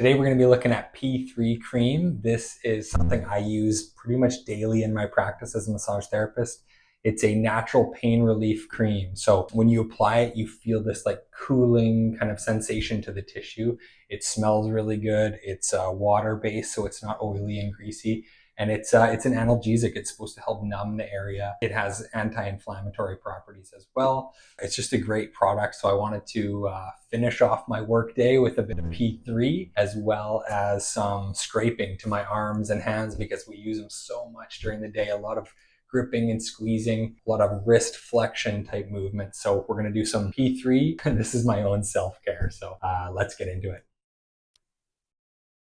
Today we're going to be looking at P3 cream. This is something I use pretty much daily in my practice as a massage therapist. It's a natural pain relief cream. So when you apply it, you feel this like cooling kind of sensation to the tissue. It smells really good. It's water based, so it's not oily and greasy. And it's an analgesic. It's supposed to help numb the area. It has anti-inflammatory properties as well. It's just a great product. So I wanted to finish off my work day with a bit of P3 as well as some scraping to my arms and hands because we use them so much during the day. A lot of gripping and squeezing, a lot of wrist flexion type movements. So we're going to do some P3. This is my own self-care. So let's get into it.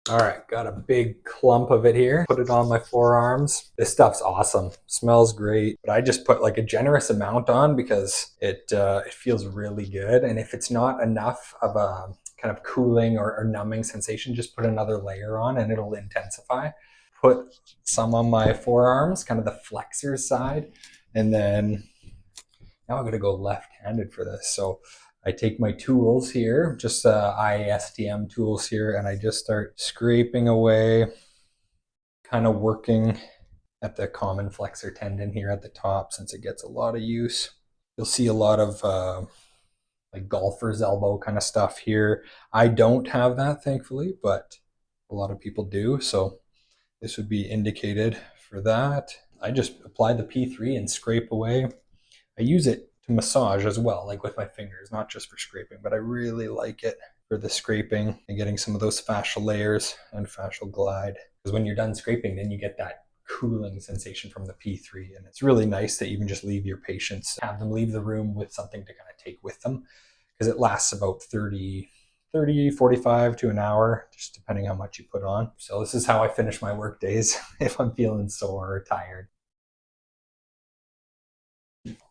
All right, got a big clump of it here. Put it on my forearms. This stuff's awesome. Smells great, but I just put like a generous amount on because it feels really good. And if it's not enough of a kind of cooling or numbing sensation, just put another layer on and it'll intensify. Put some on my forearms, kind of the flexor side, and then now I'm gonna go left-handed for this. So I take my tools here, just IASTM tools here, and I just start scraping away, kind of working at the common flexor tendon here at the top since it gets a lot of use. You'll see a lot of like golfer's elbow kind of stuff here. I don't have that, thankfully, but a lot of people do. So this would be indicated for that. I just apply the P3 and scrape away. I use it to massage as well, like with my fingers, not just for scraping, but I really like it for the scraping and getting some of those fascial layers and fascial glide. Because when you're done scraping, then you get that cooling sensation from the P3. And it's really nice that you can just leave your patients, have them leave the room with something to kind of take with them, because it lasts about 30, 45 to an hour, just depending how much you put on. So this is how I finish my work days if I'm feeling sore or tired.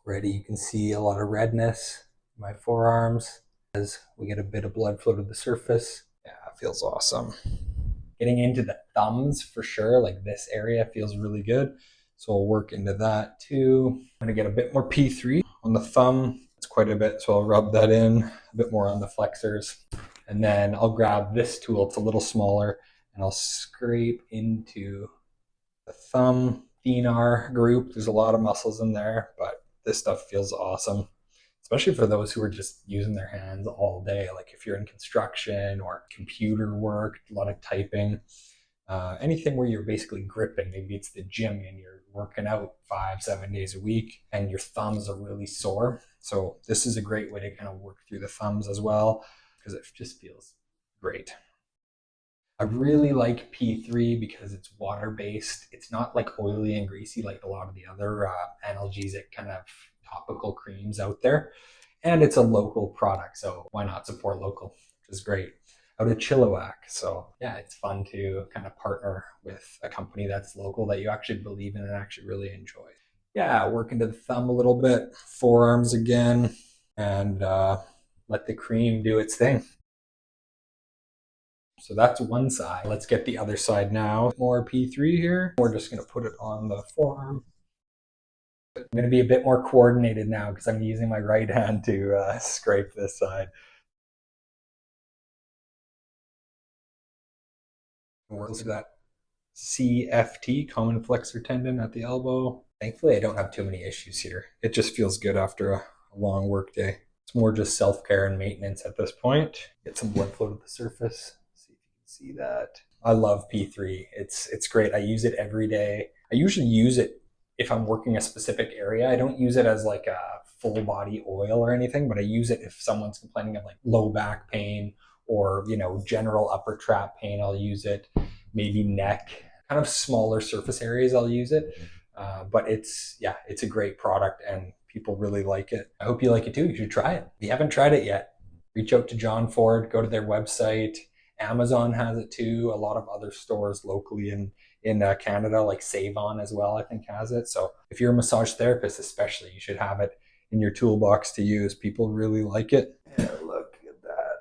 Already you can see a lot of redness in my forearms as we get a bit of blood flow to the surface. Yeah, it feels awesome. Getting into the thumbs for sure, like this area feels really good. So I'll work into that too. I'm gonna get a bit more P3 on the thumb. It's quite a bit, so I'll rub that in, a bit more on the flexors. And then I'll grab this tool, it's a little smaller, and I'll scrape into the thumb thenar group. There's a lot of muscles in there, but this stuff feels awesome, especially for those who are just using their hands all day. Like if you're in construction or computer work, a lot of typing, anything where you're basically gripping. Maybe it's the gym and you're working out 5-7 days a week and your thumbs are really sore. So this is a great way to kind of work through the thumbs as well, because it just feels great. I really like P3 because it's water-based. It's not like oily and greasy like a lot of the other analgesic kind of topical creams out there. And it's a local product, so why not support local, which is great. Out of Chilliwack. So yeah, it's fun to kind of partner with a company that's local that you actually believe in and actually really enjoy. Yeah, work into the thumb a little bit, forearms again, and let the cream do its thing. So that's one side. Let's get the other side now. More P3 here. We're just going to put it on the forearm. I'm going to be a bit more coordinated now because I'm using my right hand to scrape this side. Work that CFT, common flexor tendon at the elbow. Thankfully, I don't have too many issues here. It just feels good after a long work day. It's more just self-care and maintenance at this point. Get some blood flow to the surface. See that. I love P3. It's great. I use it every day. I usually use it if I'm working a specific area. I don't use it as like a full body oil or anything, but I use it if someone's complaining of like low back pain or, you know, general upper trap pain. I'll use it. Maybe neck, kind of smaller surface areas I'll use it. But it's a great product and people really like it. I hope you like it too. You should try it. If you haven't tried it yet, reach out to John Ford, go to their website. Amazon has it too. A lot of other stores locally in Canada, like Save-On as well, I think has it. So if you're a massage therapist, especially, you should have it in your toolbox to use. People really like it. Yeah, look at that.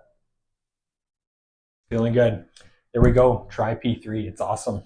Feeling good. There we go. Try P3. It's awesome.